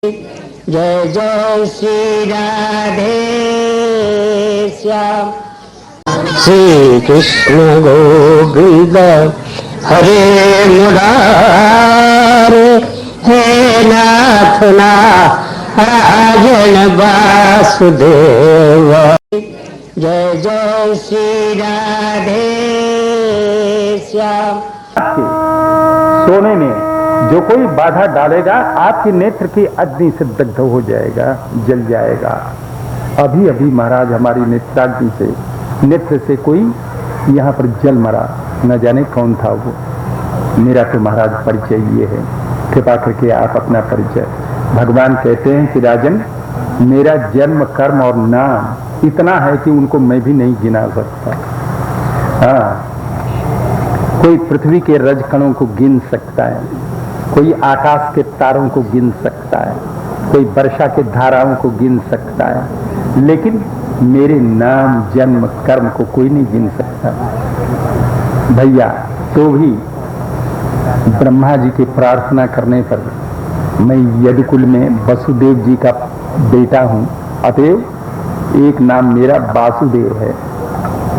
जय जय श्री राधे श्याम। श्री कृष्ण गोविंद हरे मुरारे, हे नाथ नारायण वासुदेव। जय जय श्री राधे श्याम। सोने में जो कोई बाधा डालेगा आपके नेत्र की अग्नि से दग्ध हो जाएगा, जल जाएगा। अभी अभी महाराज हमारी नेत्राग्नि से, नेत्र से कोई यहाँ पर जल मरा, न जाने कौन था वो। मेरा तो महाराज परिचय ये है, कृपा करके आप अपना परिचय। भगवान कहते हैं कि राजन, मेरा जन्म कर्म और नाम इतना है कि उनको मैं भी नहीं गिना सकता। हाँ, कोई पृथ्वी के रजकणों को गिन सकता है, कोई आकाश के तारों को गिन सकता है, कोई वर्षा के धाराओं को गिन सकता है, लेकिन मेरे नाम जन्म कर्म को कोई नहीं गिन सकता भैया। तो भी ब्रह्मा जी के प्रार्थना करने पर मैं यदुकुल में वसुदेव जी का बेटा हूँ, अतएव एक नाम मेरा वासुदेव है।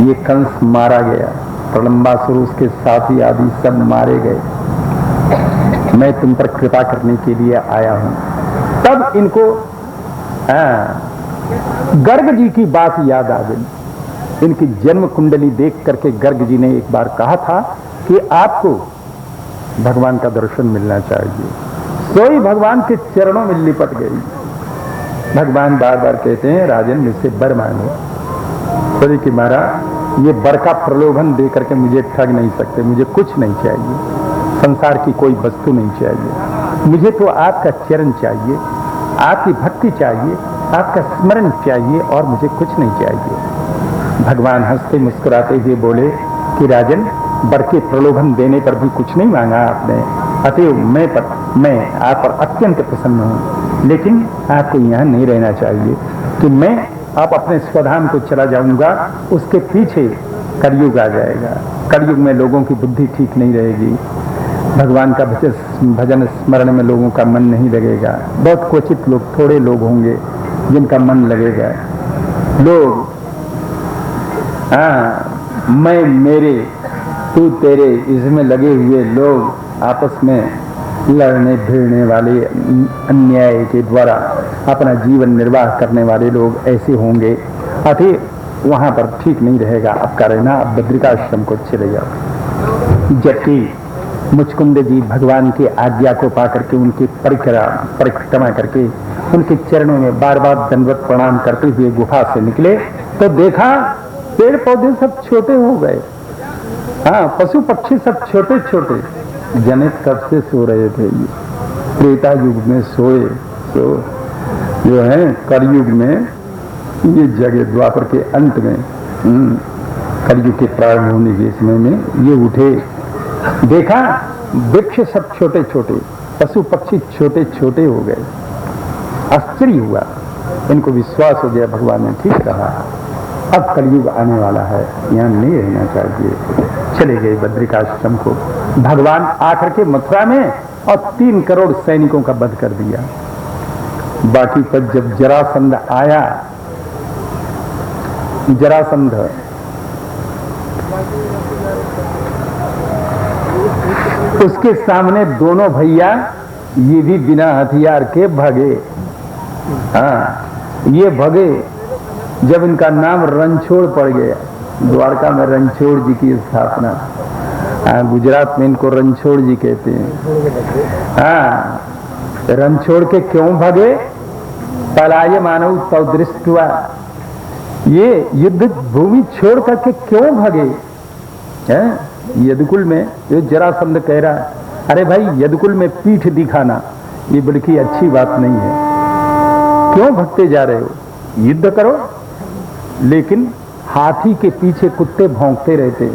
ये कंस मारा गया, प्रलंबासुर उसके साथी आदि सब मारे गए। मैं तुम पर कृपा करने के लिए आया हूं। तब इनको गर्ग जी की बात याद आ गई। इनकी जन्म कुंडली देख करके गर्ग जी ने एक बार कहा था कि आपको भगवान का दर्शन मिलना चाहिए। सोई भगवान के चरणों में लिपट गई। भगवान बार बार कहते हैं, राजन मुझसे वर मांगो। बोले कि महाराज, ये वर का प्रलोभन दे करके मुझे ठग नहीं सकते, मुझे कुछ नहीं चाहिए, संसार की कोई वस्तु नहीं चाहिए, मुझे तो आपका चरण चाहिए, आपकी भक्ति चाहिए, आपका स्मरण चाहिए, और मुझे कुछ नहीं चाहिए। भगवान हंसते मुस्कुराते हुए बोले कि राजन, वर के प्रलोभन देने पर भी कुछ नहीं मांगा आपने, अतएव मैं आप पर अत्यंत प्रसन्न हूँ, लेकिन आपको यहाँ नहीं रहना चाहिए कि मैं आप अपने स्वधाम को चला जाऊंगा। उसके पीछे कलयुग आ जाएगा। कलयुग में लोगों की बुद्धि ठीक नहीं रहेगी, भगवान का भजन स्मरण में लोगों का मन नहीं लगेगा। बहुत क्वचित लोग, थोड़े लोग होंगे जिनका मन लगेगा। लोग मैं मेरे तू तेरे इसमें लगे हुए लोग आपस में लड़ने भिड़ने वाले, अन्याय के द्वारा अपना जीवन निर्वाह करने वाले लोग ऐसे होंगे, अतः वहां पर ठीक नहीं रहेगा आपका रहना। आप बद्रिकाश्रम को चले जाओ। जबकि मुचकुंद जी भगवान की आज्ञा को पा करके, उनकी परिक्रमा करके, उनके चरणों में बार बार दंडवत प्रणाम करते हुए गुफा से निकले तो देखा पेड़ पौधे सब छोटे हो गए। हाँ, पशु पक्षी सब छोटे छोटे। जनित कब से सो रहे थे, त्रेता युग में सोए, तो जो है कलयुग में ये जगह द्वापर के अंत में, कलयुग के प्रारंभ होने के समय में ये उठे। देखा वृक्ष सब छोटे छोटे, पशु पक्षी छोटे छोटे हो गए। आश्चर्य हुआ, इनको विश्वास हो गया भगवान ने ठीक कहा, अब कलयुग आने वाला है, यहाँ नहीं रहना चाहिए। चले गए बद्रिकाश्रम को। भगवान आकर के मथुरा में और 3 करोड़ सैनिकों का वध कर दिया। बाकी पर जब जरासंध आया, जरासंध उसके सामने दोनों भैया ये भी बिना हथियार के भागे। हाँ, ये भागे जब इनका नाम रणछोड़ पड़ गया। द्वारका में रणछोड़ जी की स्थापना, गुजरात में इनको रणछोड़ जी कहते हैं। हाँ, रणछोड़ के क्यों भागे? पलाय मानव तव दृष्टवा, ये युद्ध भूमि छोड़ करके क्यों भागे? यदुकुल में ये जरासंध कह रहा है, अरे भाई यदुकुल में पीठ दिखाना ये बड़ी अच्छी बात नहीं है, क्यों भगते जा रहे हो? युद्ध करो। लेकिन हाथी के पीछे कुत्ते भौंकते रहते,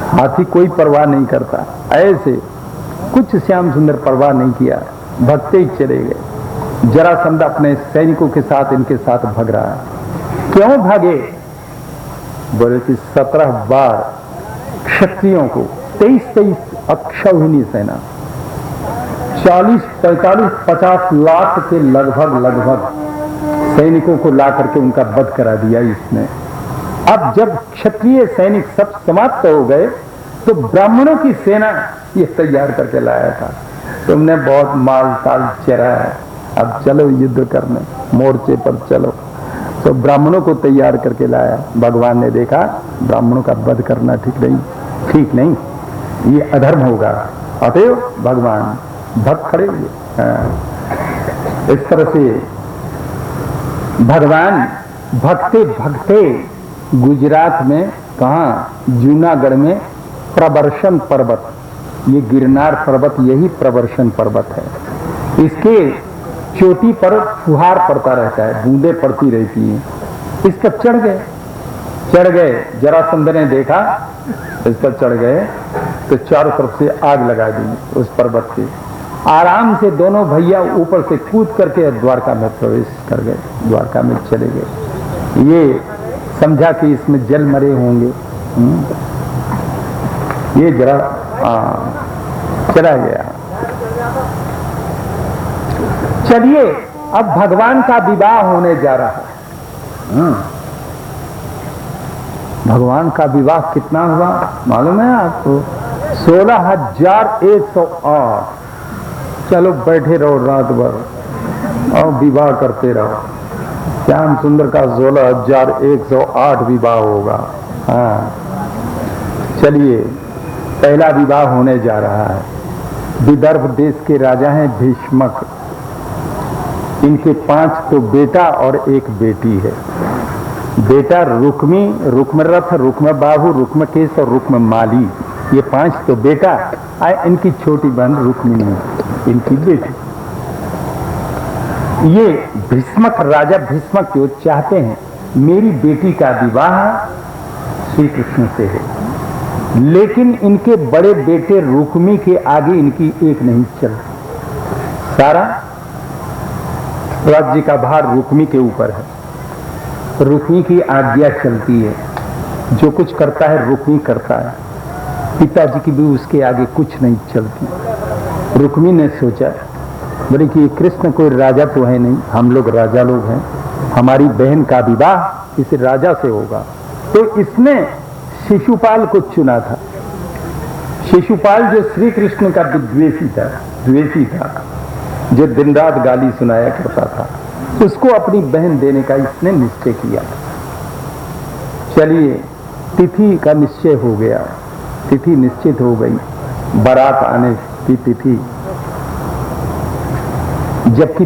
हाथी कोई परवाह नहीं करता। ऐसे कुछ श्याम सुंदर परवाह नहीं किया, भगते ही चले गए। जरासंध अपने सैनिकों के साथ इनके साथ भाग रहा है। क्यों भागे? बोले कि 17 बार क्षत्रियों को, 23 अक्षौहिणी सेना, 40, 45, 50 लाख के लगभग सैनिकों को ला करके उनका वध करा दिया इसने। अब जब क्षत्रिय सैनिक सब समाप्त हो गए तो ब्राह्मणों की सेना ये तैयार करके लाया था, तुमने बहुत माल ताल चरा है, अब चलो युद्ध करने, मोर्चे पर चलो। तो ब्राह्मणों को तैयार करके लाया। भगवान ने देखा ब्राह्मणों का वध करना ठीक नहीं, ये अधर्म होगा। अतएव भगवान भक्त खड़े हुए। इस तरह से भगवान भगते भगते गुजरात में कहा, जूनागढ़ में प्रवर्षण पर्वत, ये गिरनार पर्वत यही प्रवर्षण पर्वत है। इसके चोटी पर फुहार पड़ता रहता है, बूंदे पड़ती रहती हैं। इस पर चढ़ गए। जरासंध ने देखा इस पर चढ़ गए तो चारों तरफ से आग लगा दी उस पर्वत से। आराम से दोनों भैया ऊपर से कूद करके द्वारका में प्रवेश कर गए, द्वारका में चले गए। ये समझा कि इसमें जल मरे होंगे, ये जरा चला गया। चलिए अब भगवान का विवाह होने जा रहा है। भगवान का विवाह कितना हुआ मालूम है आपको? 16,108। चलो बैठे रहो रात भर और विवाह करते रहो। श्याम सुंदर का 16,108 विवाह होगा। हाँ, चलिए पहला विवाह होने जा रहा है। विदर्भ देश के राजा हैं भीष्मक। इनके 5 तो बेटा और 1 बेटी है। बेटा रुक्मी, रुक्मरथ, रुक्मबाहु, रुक्मकेश और रुक्ममाली, ये 5 तो बेटा। इनकी छोटी बहन रुक्मिणी, इनकी बेटी। ये भीष्मक, राजा भीष्मक जो चाहते हैं मेरी बेटी का विवाह श्री कृष्ण से है, लेकिन इनके बड़े बेटे रुक्मी के आगे इनकी एक नहीं चलती। सारा राज्य का भार रुक्मी के ऊपर है, रुक्मी की आज्ञा चलती है, जो कुछ करता है रुक्मी करता है। पिताजी की भी उसके आगे कुछ नहीं चलती। रुक्मी ने सोचा बोले कि कृष्ण कोई राजा तो है नहीं, हम लोग राजा लोग हैं, हमारी बहन का विवाह इस राजा से होगा। तो इसने शिशुपाल को चुना था। शिशुपाल जो श्री कृष्ण का द्वेषी था, जो दिन रात गाली सुनाया करता था, उसको अपनी बहन देने का इसने निश्चय किया। चलिए तिथि का निश्चय हो गया, तिथि निश्चित हो गई, बारात आने की तिथि। जबकि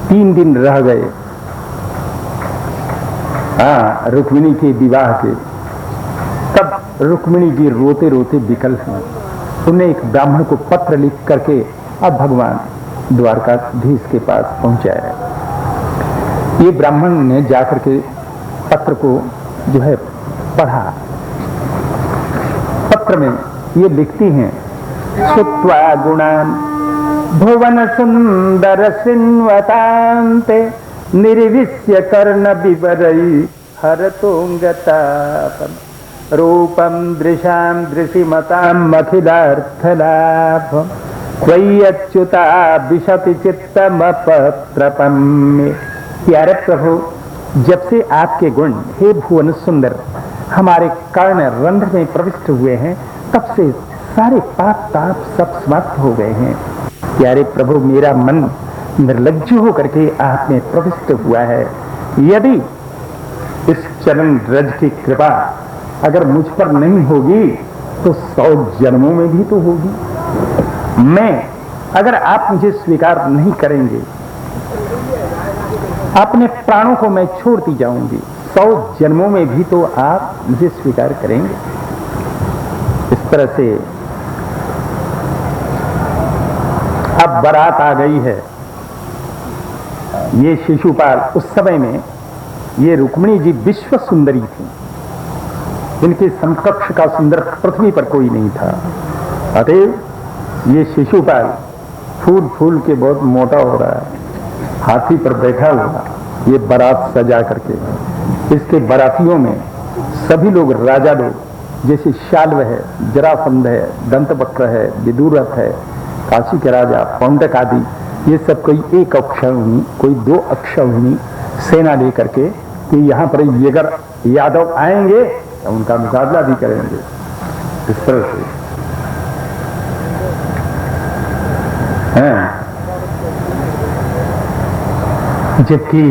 3 दिन रह गए रुक्मिणी के विवाह के, तब रुक्मिणी जी रोते रोते विकल हुई। उन्हें एक ब्राह्मण को पत्र लिख करके अब भगवान द्वारकाधीश के पास पहुंचाया। ये ब्राह्मण ने जाकर के पत्र को जो है पढ़ा। पत्र में ये लिखती हैं, श्रुत्वा गुणान भुवन सुंदर सिन्वतांते निर्विश्य कर्ण विवरई हरतोंगतापम रूपम दृशाम दृशिमताम अखिलार्थलाभम त्वय्यच्युता विशति चित्तमपत्रपम। प्यारे प्रभु, जब से आपके गुण हे भुवन सुंदर हमारे कर्ण रंध्र में प्रविष्ट हुए हैं, तब से सारे पाप ताप सब समाप्त हो गए हैं। प्यारे प्रभु, मेरा मन निर्लज्ज होकर के आप में प्रविष्ट हुआ है। यदि इस चरण रज की कृपा अगर मुझ पर नहीं होगी तो 100 जन्मों में भी तो होगी। मैं अगर आप मुझे स्वीकार नहीं करेंगे, अपने प्राणों को मैं छोड़ती जाऊंगी, 100 जन्मों में भी तो आप मुझे स्वीकार करेंगे। इस तरह से अब बारात आ गई है। ये शिशुपाल, उस समय में ये रुक्मिणी जी विश्व सुंदरी थी, इनके समकक्ष का सुंदर पृथ्वी पर कोई नहीं था। अतएव ये शिशुपाल फूल फूल के बहुत मोटा हो रहा है, हाथी पर बैठा हुआ, ये बारात सजा करके। इसके बारातियों में सभी लोग राजा लोग, जैसे शाल्व है, जरासंध है, दंतवक्र है, विदुरथ है, काशी के राजा पौंडक आदि, ये सब कोई एक अक्षौहिणी, कोई दो अक्षौहिणी सेना लेकर के कि यहाँ पर ये अगर यादव आएंगे तो उनका मुकाबला भी करेंगे। इस तरह से हैं। जबकि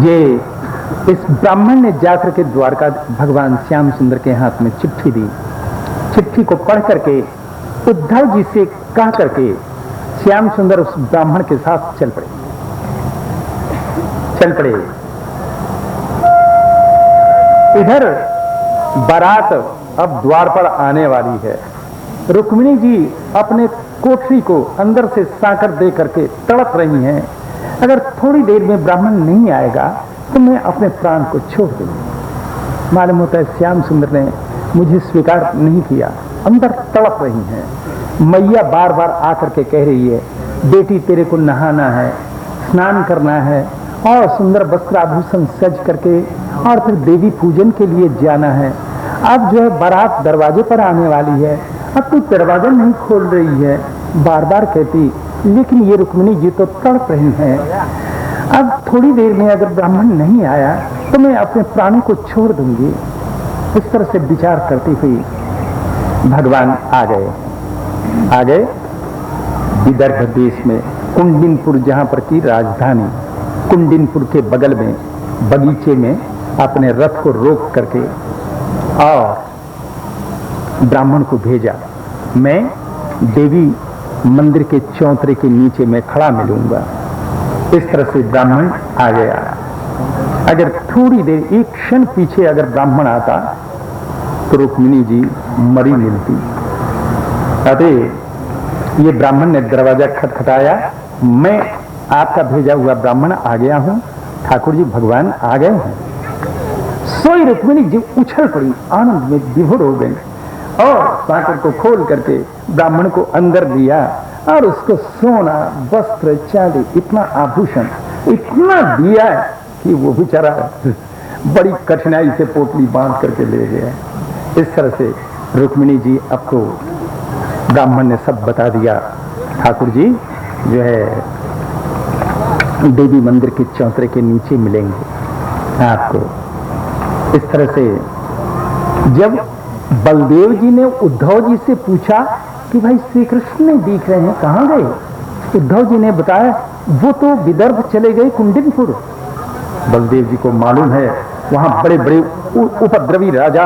ये इस ब्राह्मण ने जाकर के द्वारका भगवान श्याम सुंदर के हाथ में चिट्ठी दी। चिट्ठी को पढ़ करके उद्धव जी से कह करके श्याम सुंदर उस ब्राह्मण के साथ चल पड़े। इधर बारात अब द्वार पर आने वाली है। रुक्मिणी जी अपने कोठरी को अंदर से साकर दे करके तड़प रही हैं। अगर थोड़ी देर में ब्राह्मण नहीं आएगा तो मैं अपने प्राण को छोड़ दूंगी। मालूम होता है श्याम सुंदर ने मुझे स्वीकार नहीं किया, अंदर तड़प रही हैं। मैया बार बार आकर के कह रही है, बेटी तेरे को नहाना है, स्नान करना है और सुंदर वस्त्र आभूषण सज करके और फिर देवी पूजन के लिए जाना है। अब जो है बारात दरवाजे पर आने वाली है, अब तू दरवाजा नहीं खोल रही है, बार बार कहती। लेकिन ये रुक्मिणी जी तो तड़प रही हैं। अब थोड़ी देर में अगर ब्राह्मण नहीं आया तो मैं अपने प्राणों को छोड़ दूंगी। इस तरह से विचार करती हुई भगवान आ गए विदर्भ देश में कुंडिनपुर, जहां पर की राजधानी कुंडिनपुर के बगल में बगीचे में अपने रथ को रोक करके और ब्राह्मण को भेजा। मैं देवी मंदिर के चौतरे के नीचे में खड़ा मिलूंगा। इस तरह से ब्राह्मण आ गया। अगर थोड़ी देर एक क्षण पीछे अगर ब्राह्मण आता तो रुक्मिणी जी मरी मिलती। अरे ये ब्राह्मण ने दरवाजा खटखटाया, मैं आपका भेजा हुआ ब्राह्मण आ गया हूं, ठाकुर जी भगवान आ गए हैं। सोई रुक्मिणी जी उछल पड़ी, आनंद में विभोर हो गई और साकर को खोल करके ब्राह्मण को अंदर लिया और उसको सोना, वस्त्र, चांदी, इतना आभूषण इतना दिया कि वो बेचारा बड़ी कठिनाई से पोटली बांध करके ले गया। इस तरह से रुक्मिणी जी आपको ब्राह्मण ने सब बता दिया। ठाकुर जी जो है देवी मंदिर के चौतरे के नीचे मिलेंगे आपको। इस तरह से जब बलदेव जी ने उद्धव जी से पूछा कि भाई श्री कृष्ण नहीं दिख रहे हैं, कहां गए? उद्धव जी ने बताया वो तो विदर्भ चले गए, कुंडिनपुर। बलदेव जी को मालूम है वहां बड़े बड़े उपद्रवी राजा,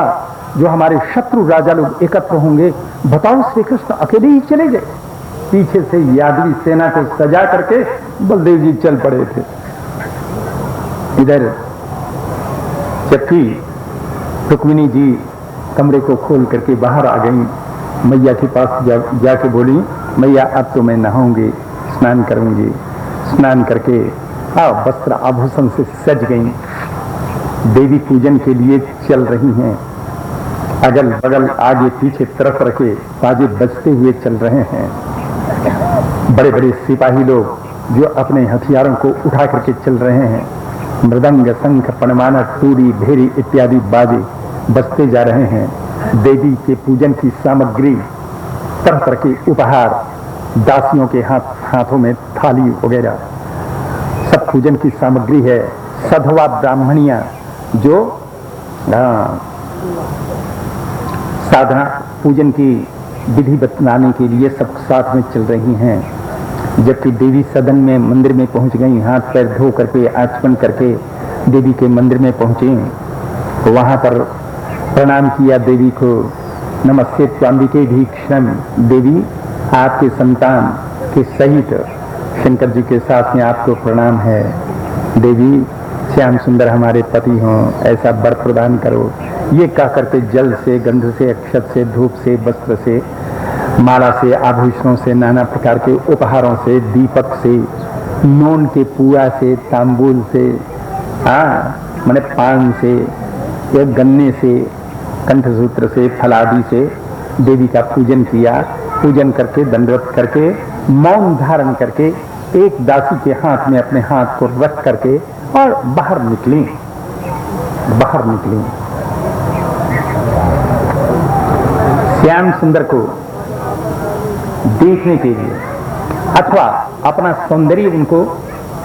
जो हमारे शत्रु राजा लोग एकत्र होंगे। बताओ श्री कृष्ण अकेले ही चले गए? पीछे से यादवी सेना को सजा करके बलदेव जी चल पड़े थे। इधर जबकि रुक्मिणी जी कमरे को खोल करके बाहर आ गई, मैया के पास जाके बोली, मैया अब तो मैं नहाऊंगी, स्नान करूंगी। स्नान करके वस्त्र आभूषण से सज गई, देवी पूजन के लिए चल रही हैं। अगल बगल आगे पीछे तरफ रखे बाजे बजते हुए चल रहे हैं। बड़े बड़े सिपाही लोग जो अपने हथियारों को उठा करके चल रहे हैं। मृदंग, शंख, पणमाना, तूरी, भेरी इत्यादि बाजे बजते जा रहे हैं। देवी के पूजन की सामग्री, तरह तरह के उपहार, दासियों के हाथों में थाली वगैरह सब पूजन की सामग्री है। सधवा ब्राह्मणियां जो साधना पूजन की विधि बतलाने के लिए सब साथ में चल रही हैं। जबकि देवी सदन में मंदिर में पहुंच गई, हाथ पैर धो करके आचमन करके देवी के मंदिर में पहुंचे, तो वहां पर प्रणाम किया देवी को। नमस्ते त्वाम्बिके भीक्षण, देवी आपके संतान के सहित शंकर जी के साथ में आपको प्रणाम है। देवी श्याम सुंदर हमारे पति हों, ऐसा वर प्रदान करो। ये कह करके जल से, गंध से, अक्षत से, धूप से, वस्त्र से, माला से, आभूषणों से, नाना प्रकार के उपहारों से, दीपक से, नून के पुआ से, तांबूल से, माने पान से, गन्ने से, कंठसूत्र से, फलादि से देवी का पूजन किया। पूजन करके दंडवत करके मौन धारण करके एक दासी के हाथ में अपने हाथ को रख करके और बाहर निकली। श्याम सुंदर को देखने के लिए अथवा अपना सौंदर्य उनको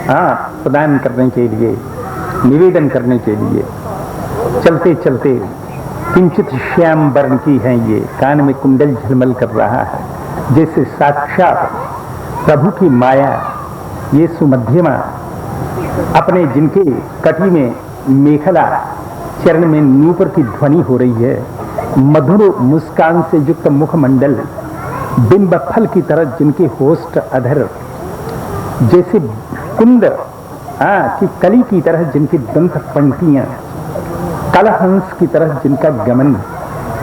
प्रदान करने के लिए, निवेदन करने के लिए चलते चलते किंचित श्याम वर्ण की है ये, कान में कुंडल झलमल कर रहा है, जैसे साक्षात प्रभु की माया ये सुमध्यमा अपने जिनके कटी में मेखला, चरण में नूपुर की ध्वनि हो रही है, मधुर मुस्कान से युक्त मुखमंडल, बिंब फल की तरह जिनके होस्ट अधर, जैसे कुंद की कली की तरह जिनकी दंत पंक्तियां, कलहंस की तरह जिनका गमन,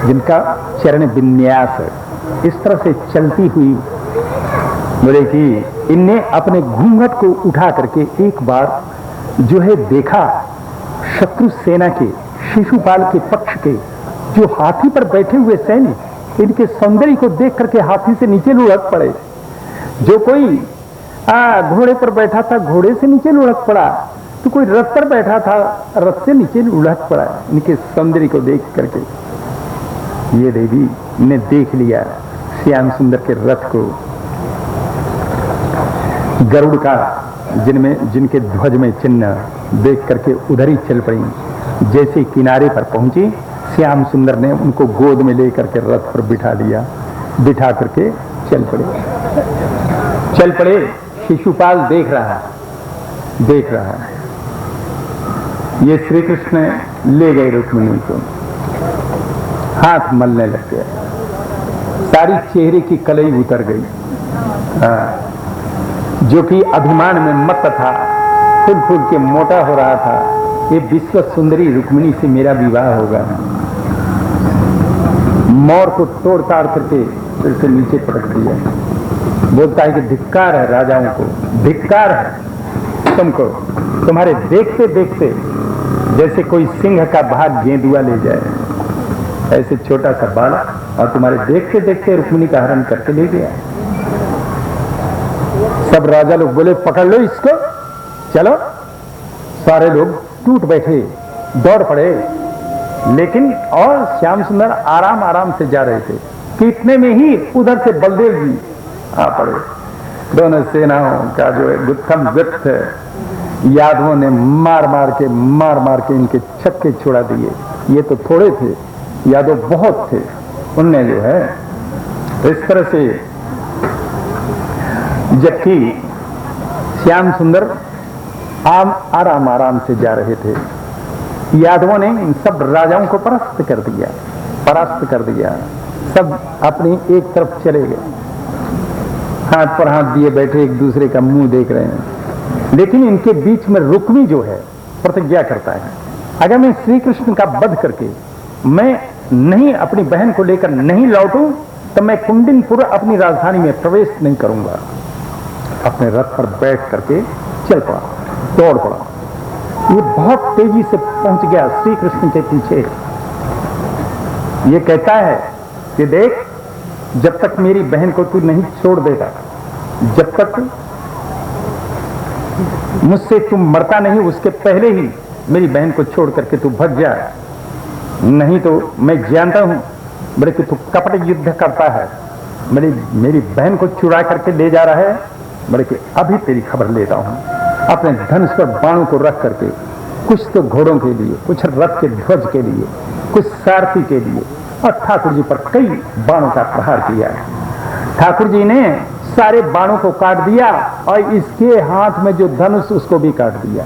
जिनका चरण विन्यास, इस तरह से चलती हुई बोले कि इनने अपने घूंघट को उठा करके एक बार जो है देखा, शत्रु सेना के शिशुपाल के पक्ष के जो हाथी पर बैठे हुए सैनिक इनके सौंदर्य को देख करके हाथी से नीचे लुढ़क पड़े। जो कोई घोड़े पर बैठा था घोड़े से नीचे लुढ़क पड़ा, तो कोई रथ पर बैठा था रथ से नीचे लुढ़क पड़ा इनके सौंदर्य को देख करके। ये देवी ने देख लिया श्याम सुंदर के रथ को, गरुड़ का जिनके ध्वज में चिन्ह देख करके उधर ही चल पड़ी। जैसे किनारे पर पहुंची, श्याम सुंदर ने उनको गोद में लेकर के रथ पर बिठा लिया, बिठा करके चल पड़े। शिशुपाल देख रहा है। ये श्री कृष्ण ले गए रुक्मिणी को, हाथ मलने लग गए, सारी चेहरे की कलई उतर गई। जो कि अभिमान में मत था, फूल के मोटा हो रहा था, ये विश्व सुंदरी रुक्मिणी से मेरा विवाह होगा। मोर को तोड़ ताड़ करके फिर से नीचे पटक दिया। बोलता है कि धिक्कार है राजाओं को, धिक्कार है तुमको, तुम्हारे देखते देखते जैसे कोई सिंह का भाग गेंदुआ ले जाए, ऐसे छोटा सा बालक, और तुम्हारे देखते देखते रुक्मिणी का हरण करके ले गया। सब राजा लोग बोले पकड़ लो इसको, चलो। सारे लोग टूट बैठे, दौड़ पड़े, लेकिन और श्याम सुंदर आराम आराम से जा रहे थे कि इतने में ही उधर से बलदेव जी आ पड़े। दोनों सेनाओं का जो है गुत्थम गुत्थ यादवों ने मार मार के इनके छक्के छुड़ा दिए। ये तो थोड़े थे, यादव बहुत थे, उनने जो है इस तरह से, जबकि श्याम सुंदर आराम आराम से जा रहे थे, यादवों ने इन सब राजाओं को परास्त कर दिया। सब अपनी एक तरफ चले गए, हाथ पर हाथ दिए बैठे, एक दूसरे का मुंह देख रहे हैं। लेकिन इनके बीच में रुक्मी जो है प्रतिज्ञा करता है, अगर मैं श्री कृष्ण का वध करके मैं नहीं अपनी बहन को लेकर नहीं लौटूं, तो मैं कुंडिनपुर अपनी राजधानी में प्रवेश नहीं करूंगा। अपने रथ पर बैठ करके चल पड़ा, दौड़ पड़ा। ये बहुत तेजी से पहुंच गया श्री कृष्ण के पीछे। ये कहता है कि देख, जब तक मेरी बहन को तू नहीं छोड़ देगा, जब तक मुझसे तू मरता नहीं, उसके पहले ही मेरी बहन को छोड़ करके तू भग जा, नहीं तो मैं जानता हूं बड़े कि तू कपट युद्ध करता है, मेरी बहन को चुरा करके ले जा रहा है, बड़े कि अभी तेरी खबर लेता हूं। अपने धनुष पर बाणों को रख करके, कुछ तो घोड़ों के लिए, कुछ रथ के ध्वज के लिए, कुछ सारथी के लिए, और ठाकुर जी पर कई बाणों का प्रहार किया। ठाकुर जी ने सारे बाणों को काट दिया, और इसके हाथ में जो धनुष उसको भी काट दिया।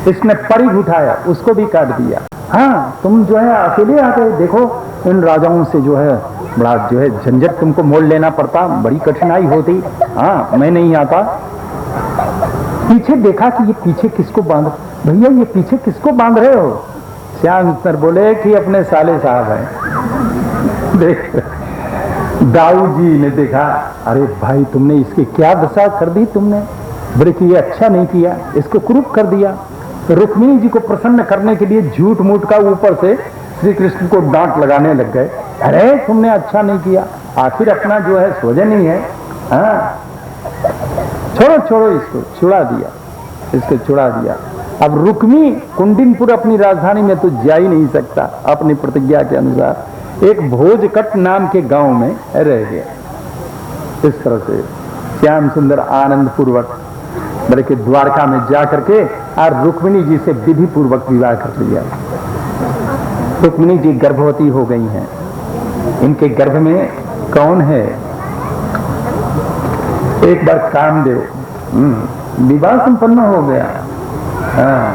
इसने परिघ उठाया, उसको भी काट दिया। हाँ, तुम जो है अकेले आ गए, देखो इन राजाओं से जो है बड़ा जो है झंझट तुमको मोल लेना पड़ता, बड़ी कठिनाई होती। हाँ, मैं नहीं आता। पीछे देखा कि ये पीछे किसको बांध, भैया ये पीछे किसको बांध रहे हो? श्याम सर बोले कि अपने साले साहब हैं। देख, दाऊ जी ने देखा, अरे भाई तुमने इसकी क्या दशा कर दी तुमने, बोले कि ये अच्छा नहीं किया, इसको कुरूप कर दिया। रुक्मिणी जी को प्रसन्न करने के लिए झूठ मूठ का ऊपर से श्री कृष्ण को डांट लगाने लग गए। अरे तुमने अच्छा नहीं किया, आखिर अपना जो है स्वजन ही है। हाँ, छोड़ो इसको, छुड़ा दिया। अब रुक्मी कुंडिनपुर अपनी राजधानी में तो जा ही नहीं सकता अपनी प्रतिज्ञा के अनुसार, एक भोजकट नाम के गांव में रह गया। इस तरह से श्याम सुंदर आनंद पूर्वक बल्कि द्वारका में जा करके और रुक्मिणी जी से विधि पूर्वक विवाह कर लिया। रुक्मिणी जी गर्भवती हो गई हैं। इनके गर्भ में कौन है? एक बार कामदेव, विवाह संपन्न हो गया। हाँ।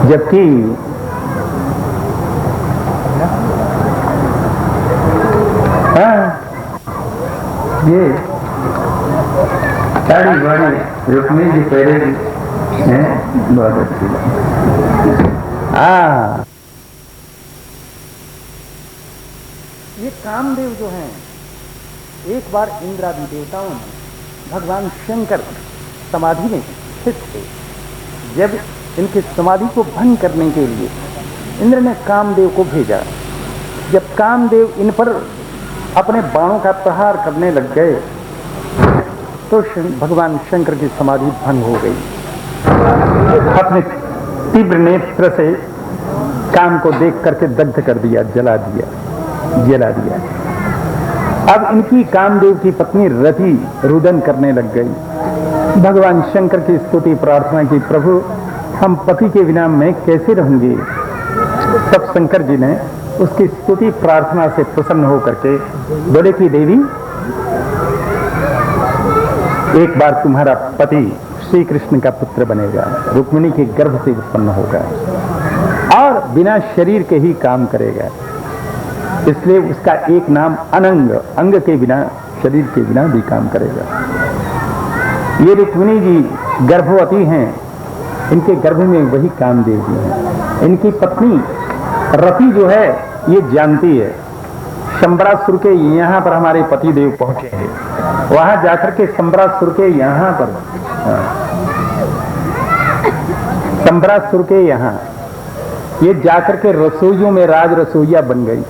जबकि ये साड़ी वाड़ी रुक्मिणी जी पहले बहुत अच्छी। ये कामदेव जो हैं, एक बार इंद्रादि देवताओं ने भगवान शंकर समाधि में स्थित थे। जब इनकी समाधि को भंग करने के लिए इंद्र ने कामदेव को भेजा। जब कामदेव इन पर अपने बाणों का प्रहार करने लग गए तो भगवान शंकर की समाधि भंग हो गई। अपने तीव्र नेत्र से काम को देख करके दग्ध कर दिया, जला दिया। अब इनकी कामदेव की पत्नी रति रुदन करने लग गई। भगवान शंकर की स्तुति प्रार्थना की, प्रभु हम पति के बिना मैं कैसे रहूंगी। तब शंकर जी ने उसकी स्तुति प्रार्थना से प्रसन्न होकर के बोले कि देवी, एक बार तुम्हारा पति श्री कृष्ण का पुत्र बनेगा, रुक्मिणी के गर्भ से उत्पन्न होगा और बिना शरीर के ही काम करेगा। इसलिए उसका एक नाम अनंग, अंग के बिना, शरीर के बिना भी काम करेगा। ये रुक्मिणी जी गर्भवती हैं। इनके गर्भ में वही कामदेव जी हैं। इनकी पत्नी रति जो है ये जानती है शंबरासुर के यहाँ पर हमारे पति देव पहुंचे हैं। वहां जाकर के शंबरासुर के यहाँ पर, शंबरासुर के यहाँ ये जाकर के रसोइयों में राज रसोइया बन गई।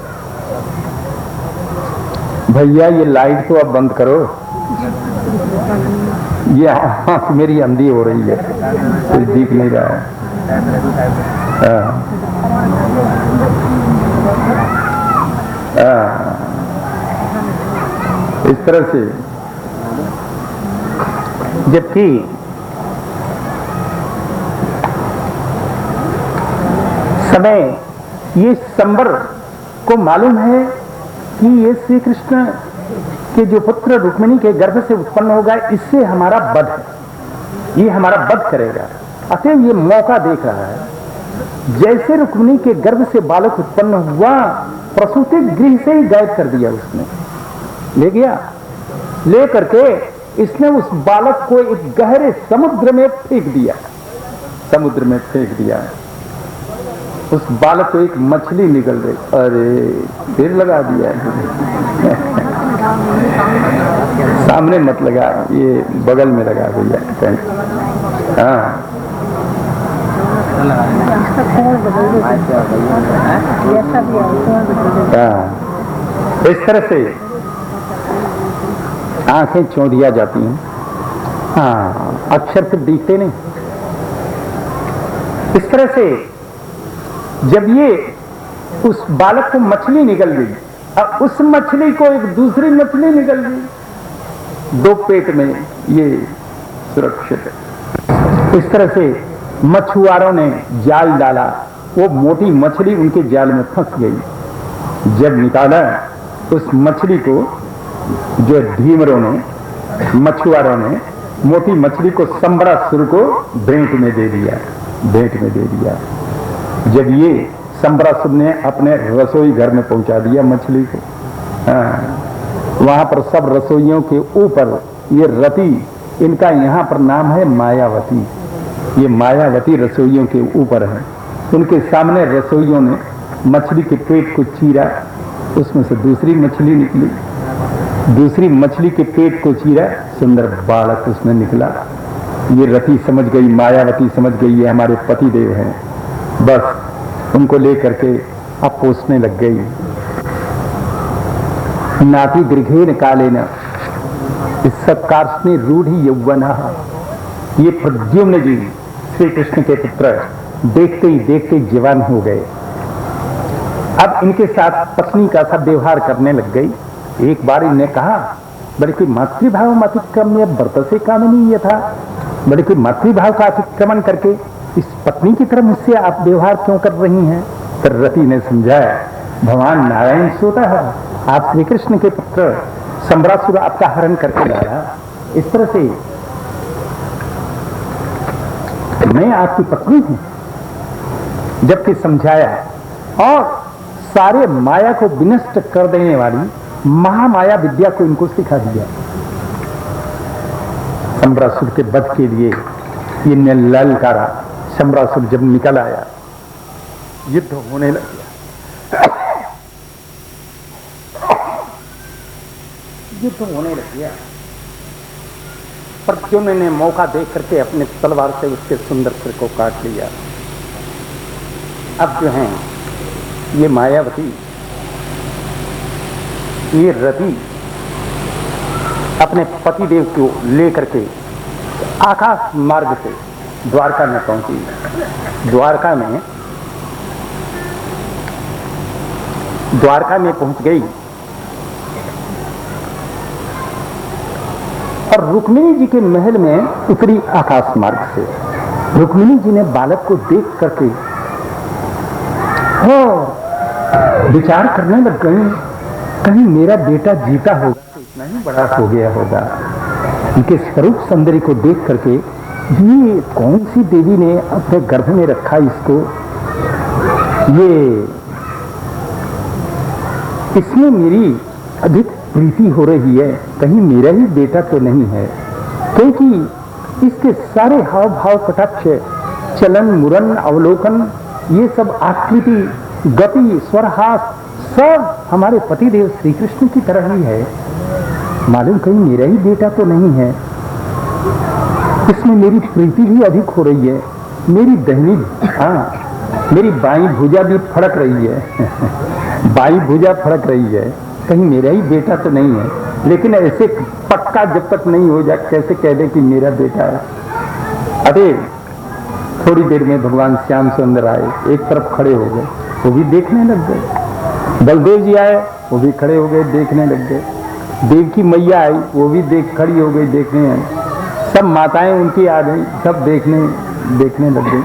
भैया ये लाइट तो अब बंद करो, ये आंख मेरी अंधी हो रही है, कुछ दिख नहीं रहा है। इस तरह से जबकि समय ये शंबर को मालूम है कि ये श्री कृष्ण के जो पुत्र रुक्मिणी के गर्भ से उत्पन्न होगा, इससे हमारा वध है, ये हमारा वध करेगा। अतएव ये मौका देख रहा है। जैसे रुक्मिणी के गर्भ से बालक उत्पन्न हुआ, प्रसूति गृह से ही गायब कर दिया उसने, ले गया। ले करके इसने उस बालक को एक गहरे समुद्र में फेंक दिया, समुद्र में फेंक दिया। उस बालक को एक मछली निकल गई, अरे फिर लगा दिया। सामने मत लगा, ये बगल में लगा भैया। हाँ, इस तरह से आंखें चौंधिया जाती हैं। हाँ, अक्षर फिर दिखते नहीं। इस तरह से जब ये उस बालक को मछली निकल गई, अब उस मछली को एक दूसरी मछली निकल गई, दो पेट में ये सुरक्षित है। इस तरह से मछुआरों ने जाल डाला, वो मोटी मछली उनके जाल में फंस गई। जब निकाला उस मछली को, जो धीमरों ने, मछुआरों ने मोटी मछली को शंबरासुर को भेंट में दे दिया, भेंट में दे दिया। जब ये शंबरासुर ने अपने रसोई घर में पहुंचा दिया मछली को, वहां पर सब रसोइयों के ऊपर ये रति, इनका यहाँ पर नाम है मायावती। ये मायावती रसोइयों के ऊपर है। उनके सामने रसोइयों ने मछली के पेट को चीरा, उसमें से दूसरी मछली निकली, दूसरी मछली के पेट को चीरा, सुंदर बालक उसमें निकला। ये रति समझ गई, मायावती समझ गई ये हमारे पति देव हैं। बस उनको लेकर के अब पोसने लग गई। नाति दीर्घेन कालेन कार्ष्णे रूढ़ी यौवना। ये प्रद्युम्न जी श्री कृष्ण के पुत्र देखते ही देखते जवान हो गए। अब इनके साथ पत्नी का सा व्यवहार करने लग गई। एक बार इन्हें कहा, बल्कि मातृभाव अतिक्रम्य वर्तसे कामिनी ये था, बल्कि मातृभाव का अतिक्रमण करके इस पत्नी की तरह मुझसे आप व्यवहार क्यों कर रही हैं? तो रति ने समझाया, भगवान नारायण सोता है, आप श्री कृष्ण के पुत्र संबरासुर आपका हरण करके लाया, इस तरह से मैं आपकी पत्नी हूं। जबकि समझाया और सारे माया को विनष्ट कर देने वाली महामाया विद्या को इनको सिखा दिया। संबरासुर के वध के लिए इन्हें ललकारा। संबरासुर जब निकल आया, युद्ध होने लग गया, युद्ध होने लग गया। प्रद्युम्न ने मौका देख करके अपने तलवार से उसके सुंदर सिर को काट लिया। अब जो है ये मायावती, ये रति अपने पतिदेव को लेकर के आकाश मार्ग से द्वारका में पहुंची। द्वारका में पहुंच गई और रुक्मिणी जी के महल में उतरी आकाश मार्ग से। रुक्मिणी जी ने बालक को देख करके विचार करने लग गई, कहीं मेरा बेटा जीता होगा तो इतना ही बड़ा हो गया होगा। उनके स्वरूप सौंदर्य को देख करके ये कौन सी देवी ने अपने गर्भ में रखा इसको, ये इसमें मेरी अधिक प्रीति हो रही है, कहीं मेरा ही बेटा तो नहीं है। क्योंकि इसके सारे हाव भाव कटाक्ष, चलन मुरन अवलोकन, ये सब आकृति गति स्वरहास सब हमारे पतिदेव श्री कृष्ण की तरह ही है। मालूम कहीं मेरा ही बेटा तो नहीं है। इसमें मेरी प्रीति भी अधिक हो रही है। मेरी दहनी मेरी बाई भुजा भी फड़क रही है बाई भुजा फड़क रही है, कहीं मेरा ही बेटा तो नहीं है। लेकिन ऐसे पक्का जब तक नहीं हो जाए कैसे कह दे कि मेरा बेटा है। अरे थोड़ी देर में भगवान श्याम सुंदर आए, एक तरफ खड़े हो गए, वो भी देखने लग गए। बलदेव जी आए, वो भी खड़े हो गए, देखने लग गए। देवकी मैया आई, वो भी खड़ी हो गई, देखने। सब माताएं उनकी आ गई, सब देखने लग गई।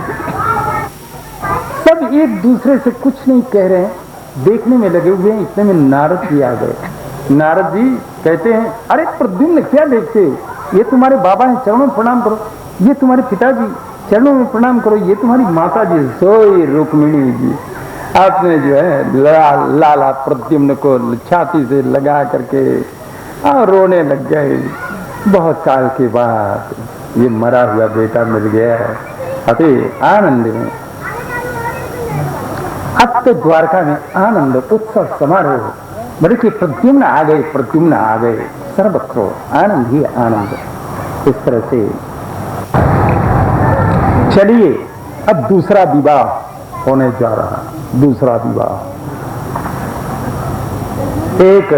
सब एक दूसरे से कुछ नहीं कह रहे हैं, देखने में लगे हुए हैं। इतने में नारद जी आ गए। नारद जी कहते हैं, अरे प्रद्युम्न क्या देखते हो, ये तुम्हारे बाबा हैं, चरणों में प्रणाम करो। ये तुम्हारे पिताजी, चरणों में प्रणाम करो। ये तुम्हारी माता जी, सोई रुक्मिणी जी। आपने जो है लाला प्रद्युम्न को छाती से लगा करके और रोने लग गए। बहुत साल के बाद ये मरा हुआ बेटा मिल गया है, अति आनंद में। अब तो द्वारका में आनंद उत्सव समारोह, बल्कि प्रद्युम्न आ गए, सर्वत्र आनंद ही आनंद। इस तरह से चलिए अब दूसरा विवाह होने जा रहा। दूसरा विवाह एक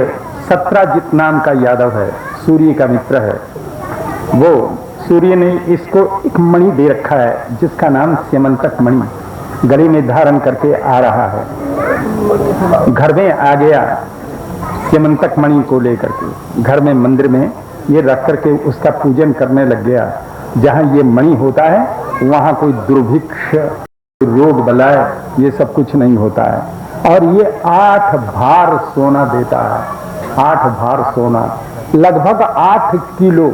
सत्राजित नाम का यादव है, सूर्य का मित्र है। वो सूर्य ने इसको एक मणि दे रखा है जिसका नाम स्यमंतक मणि, गले में धारण करके आ रहा है। घर में आ गया स्यमंतक मणि को लेकर के, घर में मंदिर में ये रख करके उसका पूजन करने लग गया। जहाँ ये मणि होता है वहाँ कोई दुर्भिक्ष रोग बलाय ये सब कुछ नहीं होता है। और ये 8 भार सोना देता है। 8 भार सोना, लगभग 8 किलो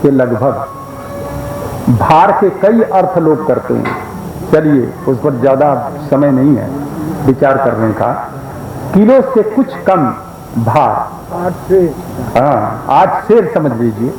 के लगभग। भार के कई अर्थ लोग करते हैं, चलिए उस पर ज्यादा समय नहीं है विचार करने का। किलो से कुछ कम भार, 8 सेर समझ लीजिए।